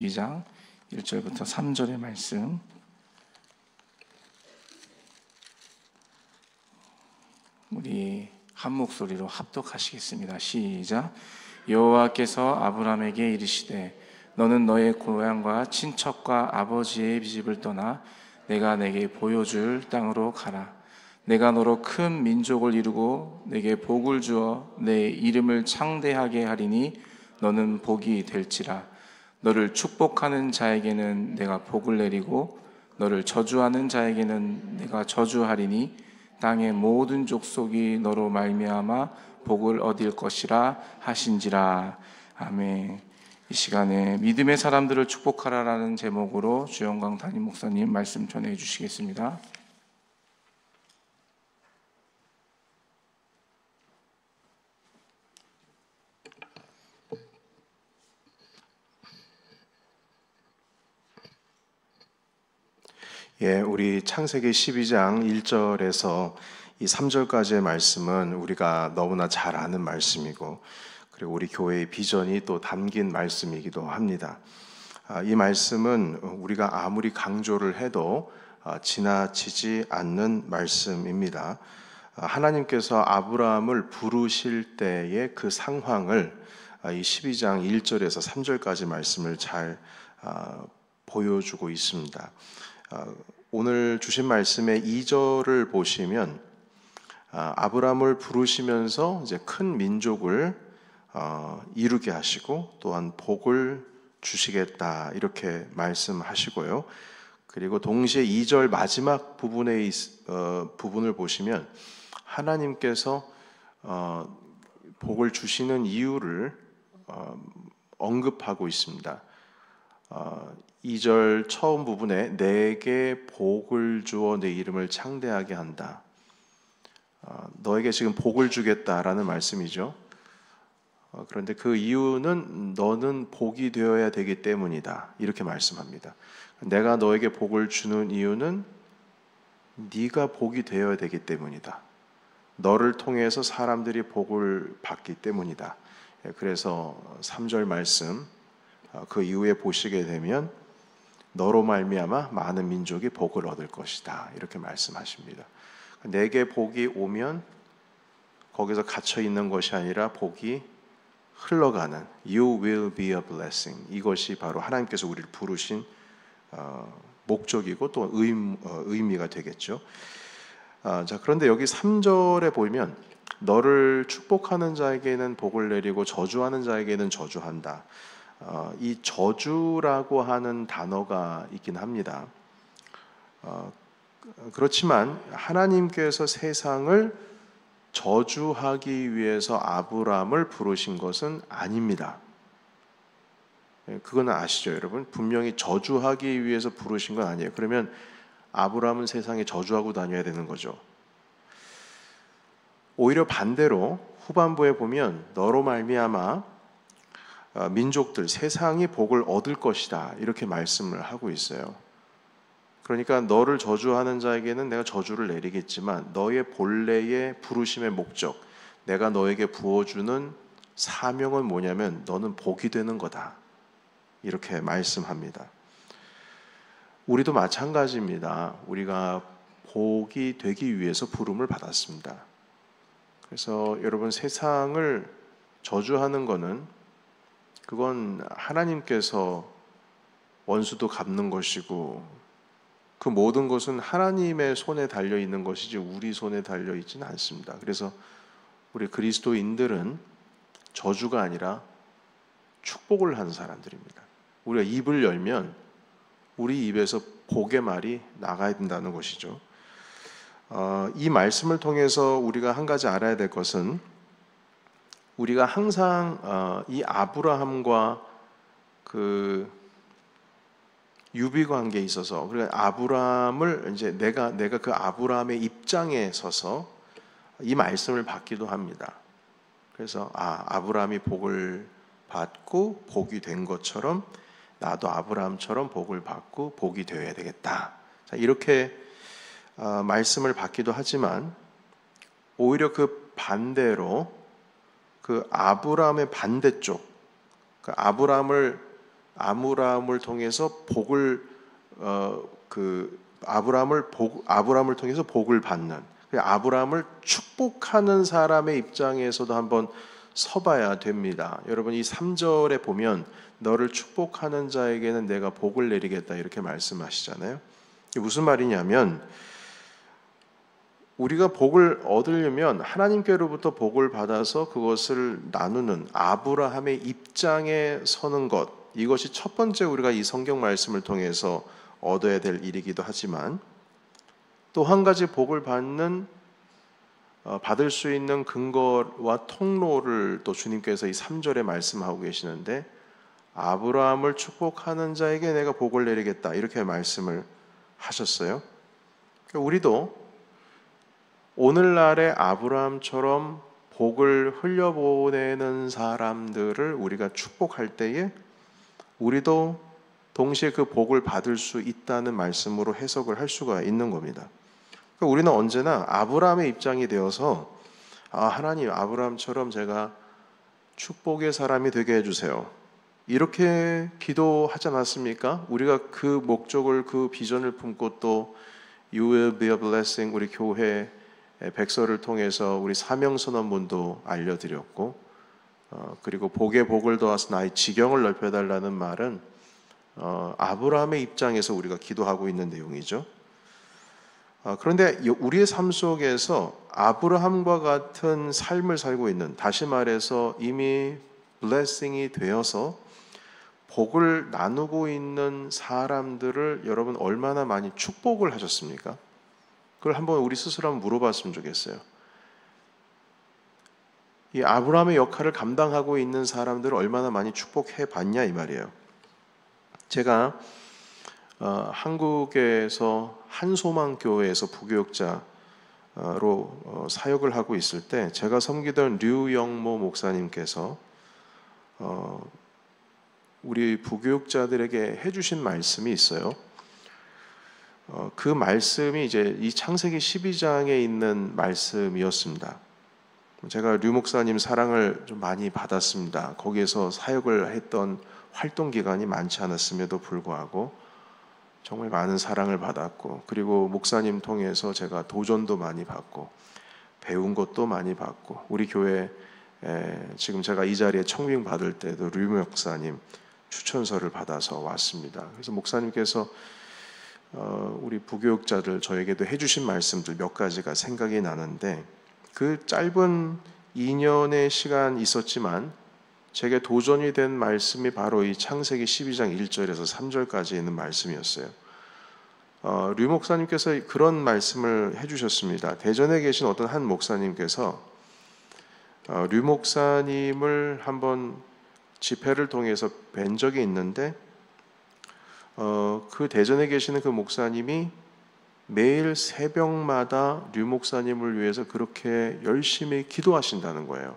2장 1절부터 3절의 말씀, 우리 한 목소리로 합독하시겠습니다. 시작. 여호와께서 아브라함에게 이르시되 너는 너의 고향과 친척과 아버지의 집을 떠나 내가 내게 보여줄 땅으로 가라. 내가 너로 큰 민족을 이루고 내게 복을 주어 내 이름을 창대하게 하리니 너는 복이 될지라. 너를 축복하는 자에게는 내가 복을 내리고 너를 저주하는 자에게는 내가 저주하리니 땅의 모든 족속이 너로 말미암아 복을 얻을 것이라 하신지라. 아멘. 이 시간에 믿음의 사람들을 축복하라라는 제목으로 주영광 담임 목사님 말씀 전해 주시겠습니다. 우리 창세기 12장 1절에서 이 3절까지의 말씀은 우리가 너무나 잘 아는 말씀이고, 그리고 우리 교회의 비전이 또 담긴 말씀이기도 합니다. 이 말씀은 우리가 아무리 강조를 해도 지나치지 않는 말씀입니다. 하나님께서 아브라함을 부르실 때의 그 상황을 이 12장 1절에서 3절까지 말씀을 잘 보여주고 있습니다. 오늘 주신 말씀의 2절을 보시면 아브라함을 부르시면서 이제 큰 민족을 이루게 하시고 또한 복을 주시겠다 이렇게 말씀하시고요. 그리고 동시에 2절 마지막 부분을 보시면 하나님께서 복을 주시는 이유를 언급하고 있습니다. 2절 처음 부분에 내게 복을 주어 내 이름을 창대하게 한다. 너에게 지금 복을 주겠다라는 말씀이죠. 그런데 그 이유는 너는 복이 되어야 되기 때문이다 이렇게 말씀합니다. 내가 너에게 복을 주는 이유는 네가 복이 되어야 되기 때문이다. 너를 통해서 사람들이 복을 받기 때문이다. 그래서 3절 말씀 그 이후에 보시게 되면 너로 말미암아 많은 민족이 복을 얻을 것이다 이렇게 말씀하십니다. 내게 복이 오면 거기서 갇혀 있는 것이 아니라 복이 흘러가는 You will be a blessing, 이것이 바로 하나님께서 우리를 부르신 목적이고 또 의미가 되겠죠. 자, 그런데 여기 3절에 보면 너를 축복하는 자에게는 복을 내리고 저주하는 자에게는 저주한다. 이 저주라고 하는 단어가 있긴 합니다. 그렇지만 하나님께서 세상을 저주하기 위해서 아브라함을 부르신 것은 아닙니다. 그건 아시죠, 여러분? 분명히 저주하기 위해서 부르신 건 아니에요. 그러면 아브라함은 세상에 저주하고 다녀야 되는 거죠. 오히려 반대로 후반부에 보면 너로 말미암아 민족들, 세상이 복을 얻을 것이다 이렇게 말씀을 하고 있어요. 그러니까 너를 저주하는 자에게는 내가 저주를 내리겠지만 너의 본래의 부르심의 목적, 내가 너에게 부어주는 사명은 뭐냐면 너는 복이 되는 거다 이렇게 말씀합니다. 우리도 마찬가지입니다. 우리가 복이 되기 위해서 부름을 받았습니다. 그래서 여러분, 세상을 저주하는 거는 그건 하나님께서 원수도 갚는 것이고 그 모든 것은 하나님의 손에 달려 있는 것이지 우리 손에 달려 있지는 않습니다. 그래서 우리 그리스도인들은 저주가 아니라 축복을 한 사람들입니다. 우리가 입을 열면 우리 입에서 복의 말이 나가야 된다는 것이죠. 이 말씀을 통해서 우리가 한 가지 알아야 될 것은 우리가 항상 이 아브라함과 그 유비 관계에 있어서 그러니까 아브라함을 이제 내가 그 아브라함의 입장에 서서 이 말씀을 받기도 합니다. 그래서 아브라함이 복을 받고 복이 된 것처럼 나도 아브라함처럼 복을 받고 복이 되어야 되겠다. 자, 이렇게 말씀을 받기도 하지만 오히려 그 반대로 그 아브라함의 반대쪽, 그 아브라함을 아브라함을 통해서 아브라함을 통해서 복을 받는, 아브라함을 축복하는 사람의 입장에서도 한번 서봐야 됩니다. 여러분, 이 3절에 보면 너를 축복하는 자에게는 내가 복을 내리겠다 이렇게 말씀하시잖아요. 이게 무슨 말이냐면, 우리가 복을 얻으려면 하나님께로부터 복을 받아서 그것을 나누는 아브라함의 입장에 서는 것, 이것이 첫 번째 우리가 이 성경 말씀을 통해서 얻어야 될 일이기도 하지만, 또 한 가지 복을 받을 수 있는 근거와 통로를 또 주님께서 이 3절에 말씀하고 계시는데, 아브라함을 축복하는 자에게 내가 복을 내리겠다 이렇게 말씀을 하셨어요. 우리도 오늘날의 아브라함처럼 복을 흘려보내는 사람들을 우리가 축복할 때에 우리도 동시에 그 복을 받을 수 있다는 말씀으로 해석을 할 수가 있는 겁니다. 그러니까 우리는 언제나 아브라함의 입장이 되어서 하나님, 아브라함처럼 제가 축복의 사람이 되게 해주세요, 이렇게 기도하지 않았습니까? 우리가 그 목적을, 그 비전을 품고 또 You will be a blessing, 우리 교회 백서를 통해서 우리 사명선언문도 알려드렸고, 그리고 복에 복을 더하사 나의 지경을 넓혀달라는 말은 아브라함의 입장에서 우리가 기도하고 있는 내용이죠. 그런데 우리의 삶 속에서 아브라함과 같은 삶을 살고 있는, 다시 말해서 이미 블레싱이 되어서 복을 나누고 있는 사람들을 여러분 얼마나 많이 축복을 하셨습니까? 그걸 한번 우리 스스로 한번 물어봤으면 좋겠어요. 이 아브라함의 역할을 감당하고 있는 사람들을 얼마나 많이 축복해 봤냐 이 말이에요. 제가 한국에서 한소망교회에서 부교육자로 사역을 하고 있을 때 제가 섬기던 류영모 목사님께서 우리 부교육자들에게 해주신 말씀이 있어요. 그 말씀이 이제 이 창세기 12장에 있는 말씀이었습니다. 제가 류 목사님 사랑을 좀 많이 받았습니다. 거기에서 사역을 했던 활동 기간이 많지 않았음에도 불구하고 정말 많은 사랑을 받았고, 그리고 목사님 통해서 제가 도전도 많이 받고 배운 것도 많이 받고, 우리 교회 지금 제가 이 자리에 청빙 받을 때도 류 목사님 추천서를 받아서 왔습니다. 그래서 목사님께서 우리 부교육자들 저에게도 해주신 말씀들 몇 가지가 생각이 나는데, 그 짧은 2년의 시간 있었지만 제게 도전이 된 말씀이 바로 이 창세기 12장 1절에서 3절까지 있는 말씀이었어요. 류 목사님께서 그런 말씀을 해주셨습니다. 대전에 계신 어떤 한 목사님께서 류 목사님을 한번 집회를 통해서 뵌 적이 있는데, 그 대전에 계시는 그 목사님이 매일 새벽마다 류 목사님을 위해서 그렇게 열심히 기도하신다는 거예요.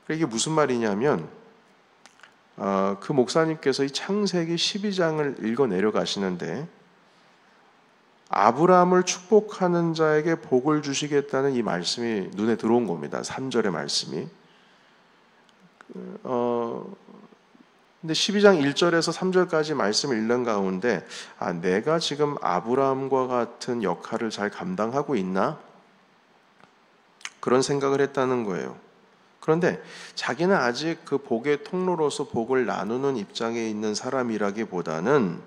이게 무슨 말이냐면, 그 목사님께서 이 창세기 12장을 읽어 내려가시는데 아브라함을 축복하는 자에게 복을 주시겠다는 이 말씀이 눈에 들어온 겁니다. 3절의 말씀이. 근데 12장 1절에서 3절까지 말씀을 읽는 가운데 내가 지금 아브라함과 같은 역할을 잘 감당하고 있나? 그런 생각을 했다는 거예요. 그런데 자기는 아직 그 복의 통로로서 복을 나누는 입장에 있는 사람이라기보다는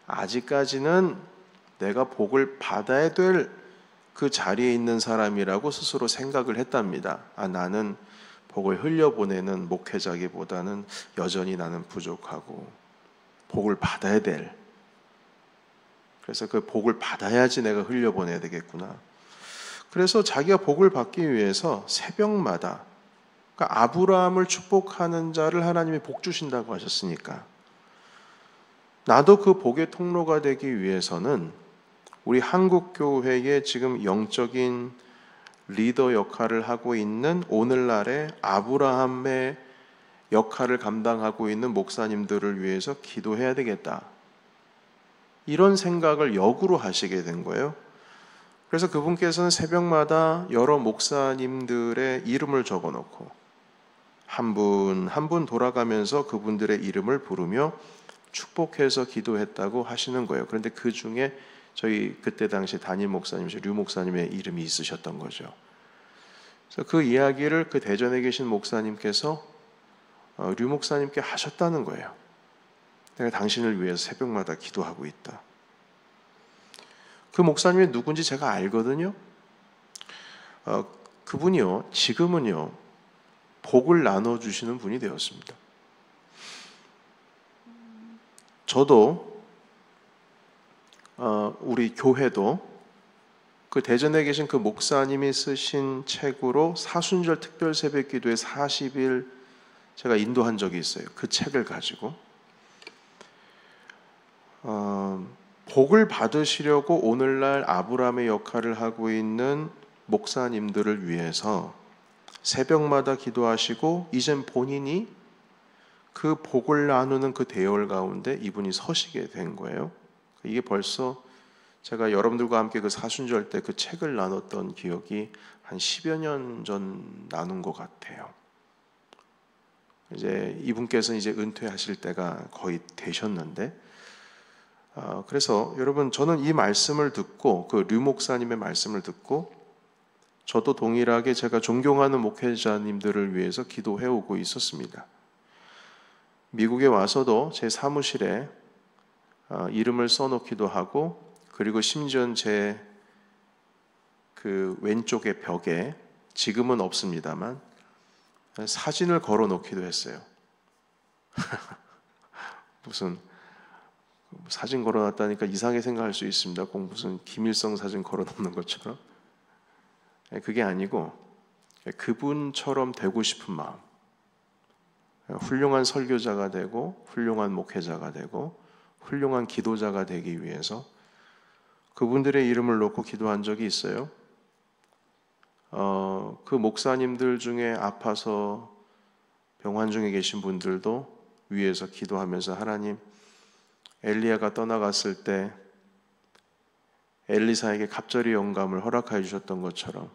아직까지는 내가 복을 받아야 될 그 자리에 있는 사람이라고 스스로 생각을 했답니다. 나는 복을 흘려보내는 목회자기보다는 여전히 나는 부족하고 복을 받아야 될, 그래서 그 복을 받아야지 내가 흘려보내야 되겠구나. 그래서 자기가 복을 받기 위해서 새벽마다, 그러니까 아브라함을 축복하는 자를 하나님이 복 주신다고 하셨으니까 나도 그 복의 통로가 되기 위해서는 우리 한국교회의 지금 영적인 리더 역할을 하고 있는 오늘날의 아브라함의 역할을 감당하고 있는 목사님들을 위해서 기도해야 되겠다, 이런 생각을 역으로 하시게 된 거예요. 그래서 그분께서는 새벽마다 여러 목사님들의 이름을 적어놓고 한 분 한 분 돌아가면서 그분들의 이름을 부르며 축복해서 기도했다고 하시는 거예요. 그런데 그 중에 저희 그때 당시 담임 목사님, 류 목사님의 이름이 있으셨던 거죠. 그래서 그 이야기를 그 대전에 계신 목사님께서 류 목사님께 하셨다는 거예요. 내가 당신을 위해서 새벽마다 기도하고 있다. 그 목사님이 누군지 제가 알거든요. 그분이요, 지금은요, 복을 나눠주시는 분이 되었습니다. 저도, 우리 교회도 그 대전에 계신 그 목사님이 쓰신 책으로 사순절 특별 새벽 기도에 40일 제가 인도한 적이 있어요. 그 책을 가지고. 복을 받으시려고 오늘날 아브라함의 역할을 하고 있는 목사님들을 위해서 새벽마다 기도하시고 이젠 본인이 그 복을 나누는 그 대열 가운데 이분이 서시게 된 거예요. 이게 벌써 제가 여러분들과 함께 그 사순절 때 그 책을 나눴던 기억이 한 10여 년 전 나눈 것 같아요. 이제 이분께서는 이제 은퇴하실 때가 거의 되셨는데, 그래서 여러분, 저는 이 말씀을 듣고 그 류 목사님의 말씀을 듣고 저도 동일하게 제가 존경하는 목회자님들을 위해서 기도해오고 있었습니다. 미국에 와서도 제 사무실에 이름을 써놓기도 하고, 그리고 심지어 제 그 왼쪽의 벽에 지금은 없습니다만 사진을 걸어 놓기도 했어요. 무슨 사진 걸어 놨다니까 이상하게 생각할 수 있습니다. 꼭 무슨 김일성 사진 걸어 놓는 것처럼. 그게 아니고 그분처럼 되고 싶은 마음, 훌륭한 설교자가 되고 훌륭한 목회자가 되고 훌륭한 기도자가 되기 위해서 그분들의 이름을 놓고 기도한 적이 있어요. 그 목사님들 중에 아파서 병환 중에 계신 분들도 위에서 기도하면서 하나님, 엘리야가 떠나갔을 때 엘리사에게 갑절의 영감을 허락하여 주셨던 것처럼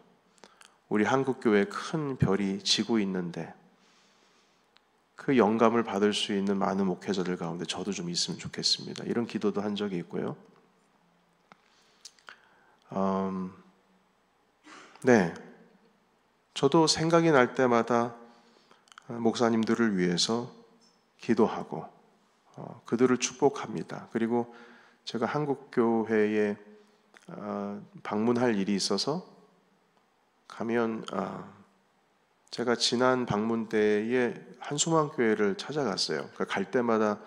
우리 한국교회에 큰 별이 지고 있는데 그 영감을 받을 수 있는 많은 목회자들 가운데 저도 좀 있으면 좋겠습니다. 이런 기도도 한 적이 있고요. 네, 저도 생각이 날 때마다 목사님들을 위해서 기도하고 그들을 축복합니다. 그리고 제가 한국교회에 방문할 일이 있어서 가면 제가 지난 방문 때에 한수망교회를 찾아갔어요. 그러니까 갈 때마다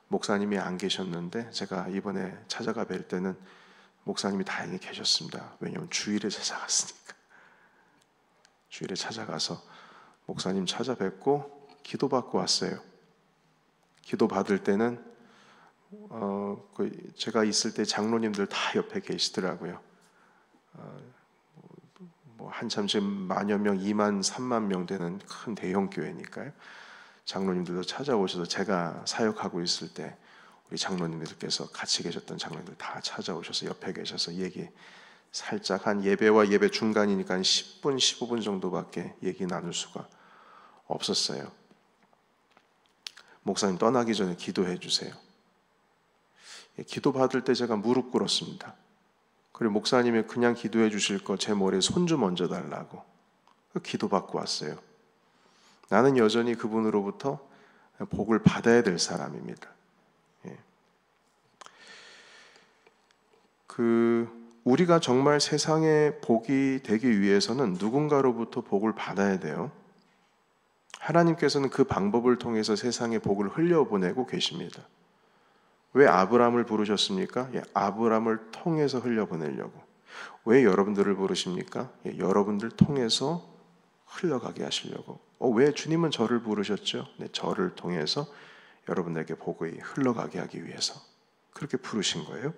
목사님이 안 계셨는데 제가 이번에 찾아가 뵐 때는 목사님이 다행히 계셨습니다. 왜냐하면 주일에 찾아갔으니까. 주일에 찾아가서 목사님 찾아뵙고 기도받고 왔어요. 기도받을 때는 제가 있을 때 장로님들 다 옆에 계시더라고요. 한참 지금 만여 명, 2만, 3만 명 되는 큰 대형 교회니까요. 장로님들도 찾아오셔서 제가 사역하고 있을 때 우리 장로님들께서 같이 계셨던 장로님들 다 찾아오셔서 옆에 계셔서 얘기 살짝, 한 예배와 예배 중간이니까 한 10분, 15분 정도밖에 얘기 나눌 수가 없었어요. 목사님 떠나기 전에 기도해 주세요. 기도 받을 때 제가 무릎 꿇었습니다. 그리고 목사님이 그냥 기도해 주실 거 제 머리에 손 좀 얹어 달라고 기도 받고 왔어요. 나는 여전히 그분으로부터 복을 받아야 될 사람입니다. 우리가 정말 세상에 복이 되기 위해서는 누군가로부터 복을 받아야 돼요. 하나님께서는 그 방법을 통해서 세상에 복을 흘려보내고 계십니다. 왜 아브라함을 부르셨습니까? 아브라함을 통해서 흘려보내려고. 왜 여러분들을 부르십니까? 여러분들 통해서 흘러가게 하시려고. 왜 주님은 저를 부르셨죠? 저를 통해서 여러분에게 복이 흘러가게 하기 위해서 그렇게 부르신 거예요.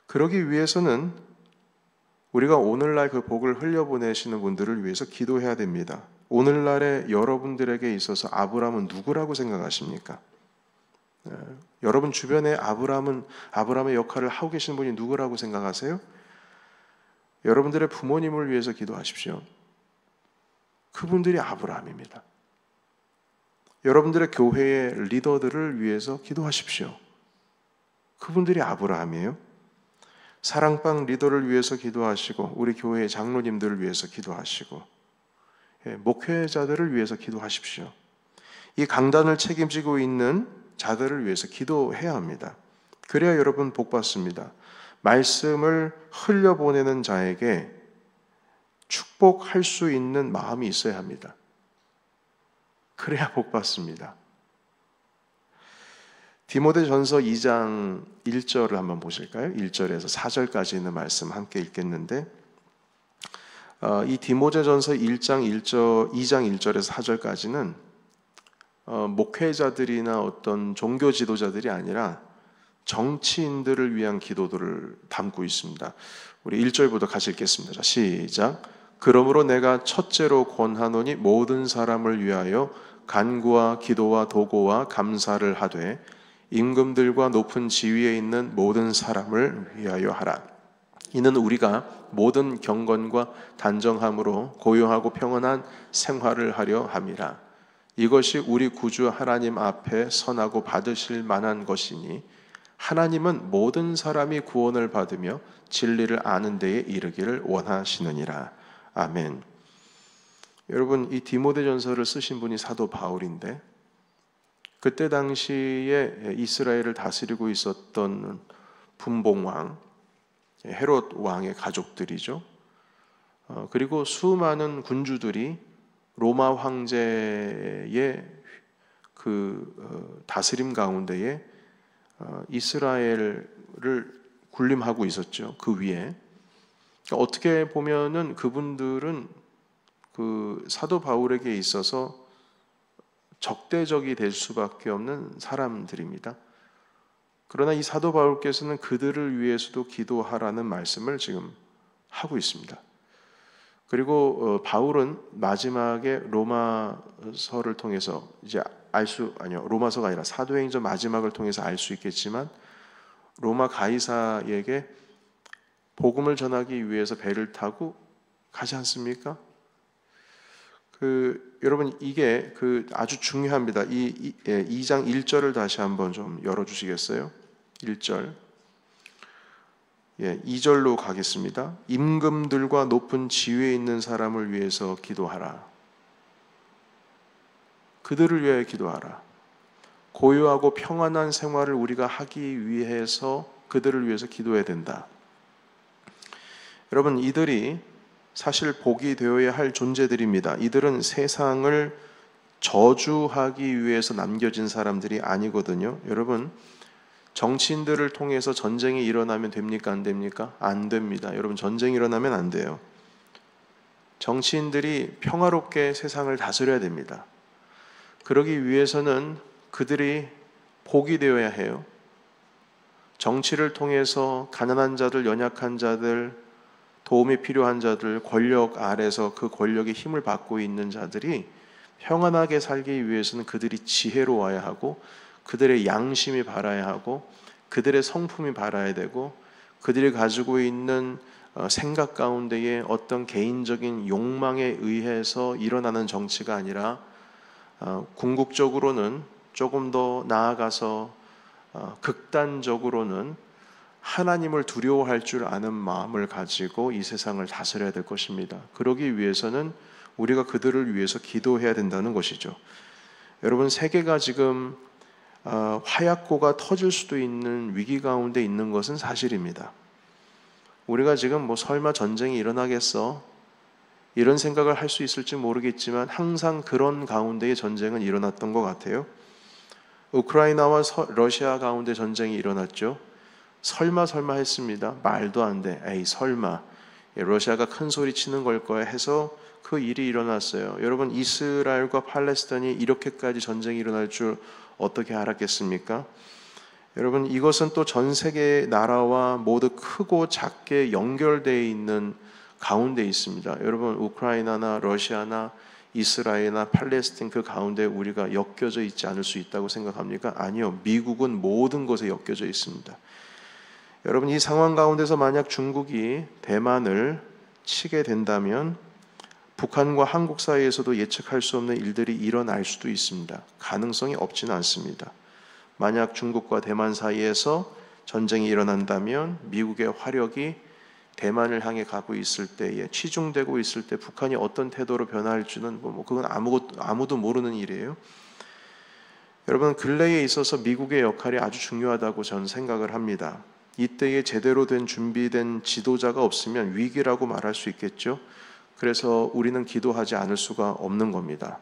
그러기 위해서는 우리가 오늘날 그 복을 흘려보내시는 분들을 위해서 기도해야 됩니다. 오늘날의 여러분들에게 있어서 아브라함은 누구라고 생각하십니까? 여러분 주변에 아브라함의 역할을 하고 계신 분이 누구라고 생각하세요? 여러분들의 부모님을 위해서 기도하십시오. 그분들이 아브라함입니다. 여러분들의 교회의 리더들을 위해서 기도하십시오. 그분들이 아브라함이에요. 사랑방 리더를 위해서 기도하시고 우리 교회의 장로님들을 위해서 기도하시고 목회자들을 위해서 기도하십시오. 이 강단을 책임지고 있는 자들을 위해서 기도해야 합니다. 그래야 여러분 복 받습니다. 말씀을 흘려보내는 자에게 축복할 수 있는 마음이 있어야 합니다. 그래야 복 받습니다. 디모데전서 2장 1절을 한번 보실까요? 1절에서 4절까지 있는 말씀 함께 읽겠는데 이 디모데전서 2장 1절에서 4절까지는 목회자들이나 어떤 종교 지도자들이 아니라 정치인들을 위한 기도들을 담고 있습니다. 우리 1절부터 같이 읽겠습니다. 자, 시작. 그러므로 내가 첫째로 권하노니 모든 사람을 위하여 간구와 기도와 도고와 감사를 하되 임금들과 높은 지위에 있는 모든 사람을 위하여 하라. 이는 우리가 모든 경건과 단정함으로 고요하고 평안한 생활을 하려 함이라. 이것이 우리 구주 하나님 앞에 선하고 받으실 만한 것이니 하나님은 모든 사람이 구원을 받으며 진리를 아는 데에 이르기를 원하시느니라. 아멘. 여러분, 이 디모데전서를 쓰신 분이 사도 바울인데 그때 당시에 이스라엘을 다스리고 있었던 분봉왕 헤롯 왕의 가족들이죠. 그리고 수많은 군주들이 로마 황제의 그 다스림 가운데에 이스라엘을 군림하고 있었죠. 그 위에. 어떻게 보면은 그분들은 그 사도 바울에게 있어서 적대적이 될 수밖에 없는 사람들입니다. 그러나 이 사도 바울께서는 그들을 위해서도 기도하라는 말씀을 지금 하고 있습니다. 그리고 바울은 마지막에 로마서를 통해서 이제 로마서가 아니라 사도행전 마지막을 통해서 알 수 있겠지만 로마 가이사에게 복음을 전하기 위해서 배를 타고 가지 않습니까? 여러분 이게 아주 중요합니다. 이 2장 1절을 다시 한번 좀 열어주시겠어요? 1절. 2절로 가겠습니다. 임금들과 높은 지위에 있는 사람을 위해서 기도하라. 그들을 위해 기도하라. 고요하고 평안한 생활을 우리가 하기 위해서 그들을 위해서 기도해야 된다. 여러분 이들이 사실 복이 되어야 할 존재들입니다. 이들은 세상을 저주하기 위해서 남겨진 사람들이 아니거든요. 여러분 정치인들을 통해서 전쟁이 일어나면 됩니까? 안 됩니까? 안 됩니다. 여러분 전쟁이 일어나면 안 돼요. 정치인들이 평화롭게 세상을 다스려야 됩니다. 그러기 위해서는 그들이 복이 되어야 해요. 정치를 통해서 가난한 자들, 연약한 자들, 도움이 필요한 자들, 권력 아래서 그 권력의 힘을 받고 있는 자들이 평안하게 살기 위해서는 그들이 지혜로워야 하고 그들의 양심이 바라야 하고 그들의 성품이 바라야 되고 그들이 가지고 있는 생각 가운데에 어떤 개인적인 욕망에 의해서 일어나는 정치가 아니라 궁극적으로는 조금 더 나아가서 극단적으로는 하나님을 두려워할 줄 아는 마음을 가지고 이 세상을 다스려야 될 것입니다. 그러기 위해서는 우리가 그들을 위해서 기도해야 된다는 것이죠. 여러분 세계가 지금 화약고가 터질 수도 있는 위기 가운데 있는 것은 사실입니다. 우리가 지금 설마 전쟁이 일어나겠어? 이런 생각을 할 수 있을지 모르겠지만 항상 그런 가운데에 전쟁은 일어났던 것 같아요. 우크라이나와 러시아 가운데 전쟁이 일어났죠. 설마 했습니다. 말도 안 돼. 에이 설마. 러시아가 큰 소리 치는 걸 거야 해서 그 일이 일어났어요. 여러분 이스라엘과 팔레스타인이 이렇게까지 전쟁이 일어날 줄 어떻게 알았겠습니까? 여러분 이것은 또 전 세계의 나라와 모두 크고 작게 연결되어 있는 가운데 있습니다. 여러분 우크라이나나 러시아나 이스라엘이나 팔레스타인 그 가운데 우리가 엮여져 있지 않을 수 있다고 생각합니까? 아니요. 미국은 모든 곳에 엮여져 있습니다. 여러분 이 상황 가운데서 만약 중국이 대만을 치게 된다면 북한과 한국 사이에서도 예측할 수 없는 일들이 일어날 수도 있습니다. 가능성이 없지는 않습니다. 만약 중국과 대만 사이에서 전쟁이 일어난다면 미국의 화력이 대만을 향해 가고 있을 때에 치중되고 있을 때 북한이 어떤 태도로 변화할지는 그건 아무도 모르는 일이에요. 여러분, 근래에 있어서 미국의 역할이 아주 중요하다고 저는 생각을 합니다. 이때에 제대로 된 준비된 지도자가 없으면 위기라고 말할 수 있겠죠. 그래서 우리는 기도하지 않을 수가 없는 겁니다.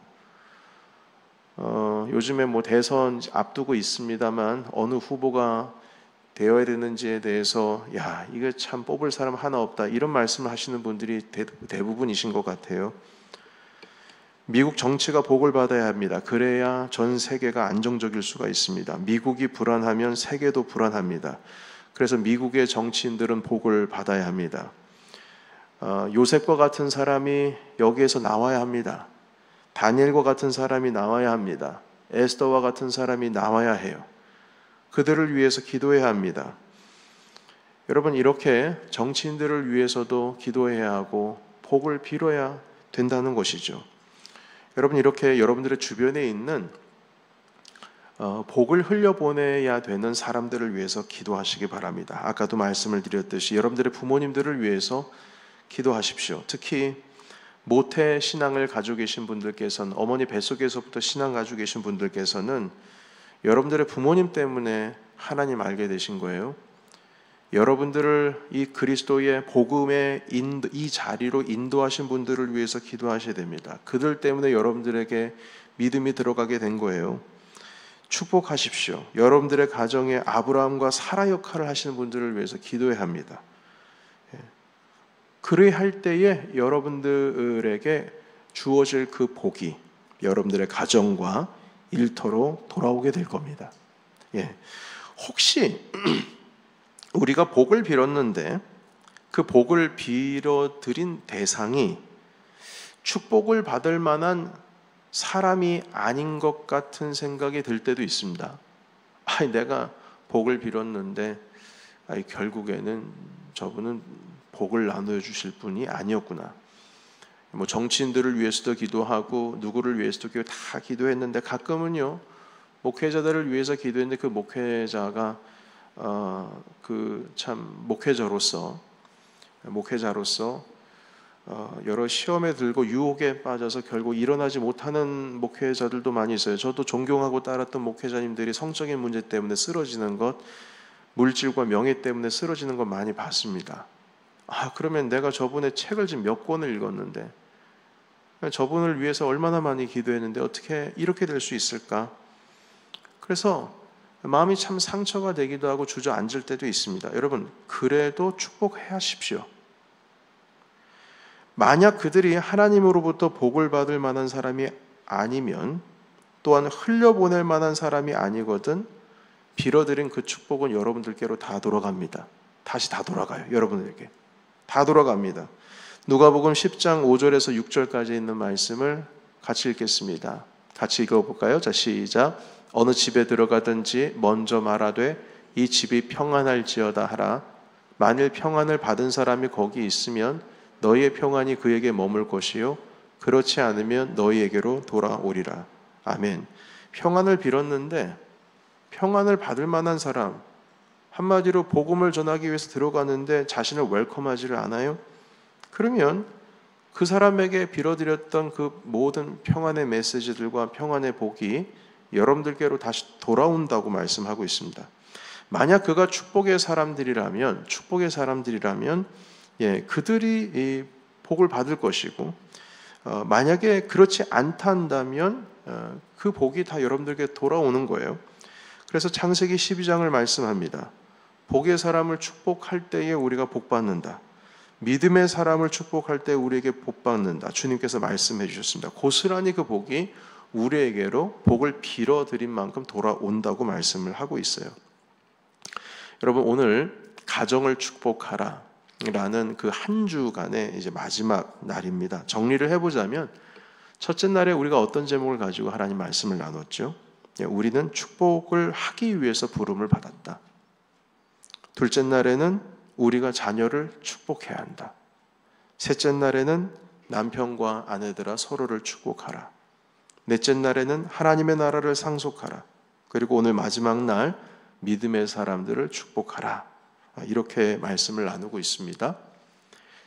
요즘에 대선 앞두고 있습니다만 어느 후보가 되어야 되는지에 대해서 이거 참 뽑을 사람 하나 없다 이런 말씀을 하시는 분들이 대부분이신 것 같아요. 미국 정치가 복을 받아야 합니다. 그래야 전 세계가 안정적일 수가 있습니다. 미국이 불안하면 세계도 불안합니다. 그래서 미국의 정치인들은 복을 받아야 합니다. 요셉과 같은 사람이 여기에서 나와야 합니다. 다니엘과 같은 사람이 나와야 합니다. 에스더와 같은 사람이 나와야 해요. 그들을 위해서 기도해야 합니다. 여러분, 이렇게 정치인들을 위해서도 기도해야 하고 복을 빌어야 된다는 것이죠. 여러분, 이렇게 여러분들의 주변에 있는 복을 흘려보내야 되는 사람들을 위해서 기도하시기 바랍니다. 아까도 말씀을 드렸듯이 여러분들의 부모님들을 위해서 기도하십시오. 특히 모태 신앙을 가지고 계신 분들께서는, 어머니 뱃속에서부터 신앙 가지고 계신 분들께서는 여러분들의 부모님 때문에 하나님 알게 되신 거예요. 여러분들을 이 그리스도의 복음의 이 자리로 인도하신 분들을 위해서 기도하셔야 됩니다. 그들 때문에 여러분들에게 믿음이 들어가게 된 거예요. 축복하십시오. 여러분들의 가정에 아브라함과 사라 역할을 하시는 분들을 위해서 기도해야 합니다. 그래야 할 때에 여러분들에게 주어질 그 복이 여러분들의 가정과 일터로 돌아오게 될 겁니다. 혹시 우리가 복을 빌었는데 그 복을 빌어드린 대상이 축복을 받을 만한 사람이 아닌 것 같은 생각이 들 때도 있습니다. 내가 복을 빌었는데 결국에는 저분은 복을 나눠 주실 분이 아니었구나. 정치인들을 위해서도 기도하고 누구를 위해서도 다 기도했는데 가끔은요, 목회자들을 위해서 기도했는데 그 목회자가 목회자로서 여러 시험에 들고 유혹에 빠져서 결국 일어나지 못하는 목회자들도 많이 있어요. 저도 존경하고 따랐던 목회자님들이 성적인 문제 때문에 쓰러지는 것, 물질과 명예 때문에 쓰러지는 것 많이 봤습니다. 그러면 내가 저분의 책을 지금 몇 권을 읽었는데, 저분을 위해서 얼마나 많이 기도했는데 어떻게 이렇게 될 수 있을까? 그래서 마음이 참 상처가 되기도 하고 주저앉을 때도 있습니다. 여러분, 그래도 축복하십시오. 만약 그들이 하나님으로부터 복을 받을 만한 사람이 아니면, 또한 흘려보낼 만한 사람이 아니거든 빌어드린 그 축복은 여러분들께로 다 돌아갑니다. 다시 다 돌아가요. 여러분들에게 다 돌아갑니다. 누가복음 10장 5절에서 6절까지 있는 말씀을 같이 읽겠습니다. 같이 읽어볼까요? 자, 시작. 어느 집에 들어가든지 먼저 말하되 이 집이 평안할지어다 하라. 만일 평안을 받은 사람이 거기 있으면 너희의 평안이 그에게 머물 것이요 그렇지 않으면 너희에게로 돌아오리라. 아멘. 평안을 빌었는데 평안을 받을 만한 사람, 한마디로 복음을 전하기 위해서 들어가는데 자신을 웰컴하지를 않아요? 그러면 그 사람에게 빌어드렸던 그 모든 평안의 메시지들과 평안의 복이 여러분들께로 다시 돌아온다고 말씀하고 있습니다. 만약 그가 축복의 사람들이라면 그들이 이 복을 받을 것이고, 만약에 그렇지 않다면 그 복이 다 여러분들에게 돌아오는 거예요. 그래서 창세기 12장을 말씀합니다. 복의 사람을 축복할 때에 우리가 복받는다. 믿음의 사람을 축복할 때 우리에게 복받는다. 주님께서 말씀해 주셨습니다. 고스란히 그 복이 우리에게로 복을 빌어드린 만큼 돌아온다고 말씀을 하고 있어요. 여러분, 오늘 가정을 축복하라 라는 그 한 주간의 이제 마지막 날입니다. 정리를 해보자면, 첫째 날에 우리가 어떤 제목을 가지고 하나님 말씀을 나눴죠? 우리는 축복을 하기 위해서 부름을 받았다. 둘째 날에는 우리가 자녀를 축복해야 한다. 셋째 날에는 남편과 아내들아 서로를 축복하라. 넷째 날에는 하나님의 나라를 상속하라. 그리고 오늘 마지막 날 믿음의 사람들을 축복하라. 이렇게 말씀을 나누고 있습니다.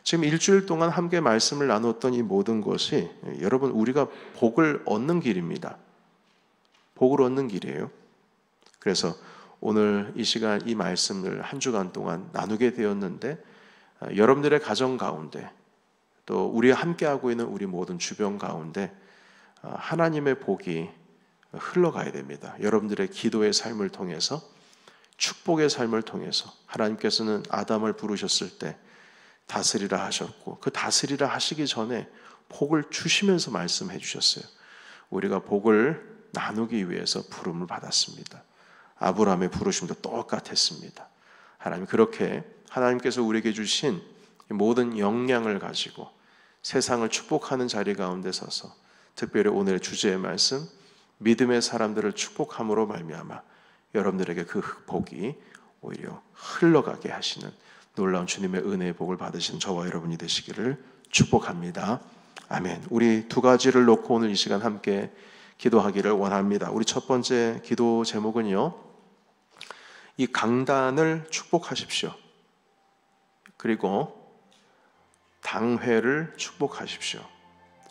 지금 일주일 동안 함께 말씀을 나눴던 이 모든 것이 여러분 우리가 복을 얻는 길입니다. 복을 얻는 길이에요. 그래서 오늘 이 시간 이 말씀을 한 주간 동안 나누게 되었는데 여러분들의 가정 가운데 또 우리와 함께하고 있는 우리 모든 주변 가운데 하나님의 복이 흘러가야 됩니다. 여러분들의 기도의 삶을 통해서 축복의 삶을 통해서 하나님께서는 아담을 부르셨을 때 다스리라 하셨고 그 다스리라 하시기 전에 복을 주시면서 말씀해 주셨어요. 우리가 복을 나누기 위해서 부름을 받았습니다. 아브라함의 부르심도 똑같았습니다. 하나님 그렇게 하나님께서 우리에게 주신 모든 역량을 가지고 세상을 축복하는 자리 가운데 서서 특별히 오늘의 주제의 말씀 믿음의 사람들을 축복함으로 말미암아 여러분들에게 그 복이 오히려 흘러가게 하시는 놀라운 주님의 은혜의 복을 받으신 저와 여러분이 되시기를 축복합니다. 아멘. 우리 두 가지를 놓고 오늘 이 시간 함께 기도하기를 원합니다. 우리 첫 번째 기도 제목은요. 이 강단을 축복하십시오. 그리고 당회를 축복하십시오.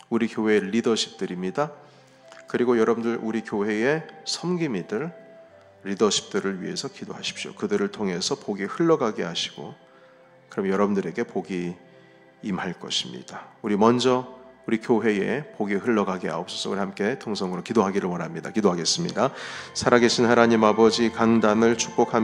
우리 교회의 리더십들입니다. 그리고 여러분들 우리 교회의 섬김이들 리더십들을 위해서 기도하십시오. 그들을 통해서 복이 흘러가게 하시고 그럼 여러분들에게 복이 임할 것입니다. 우리 먼저 우리 교회에 복이 흘러가게 하옵소서. 우리 함께 통성으로 기도하기를 원합니다. 기도하겠습니다. 살아계신 하나님 아버지 강단을 축복합니다.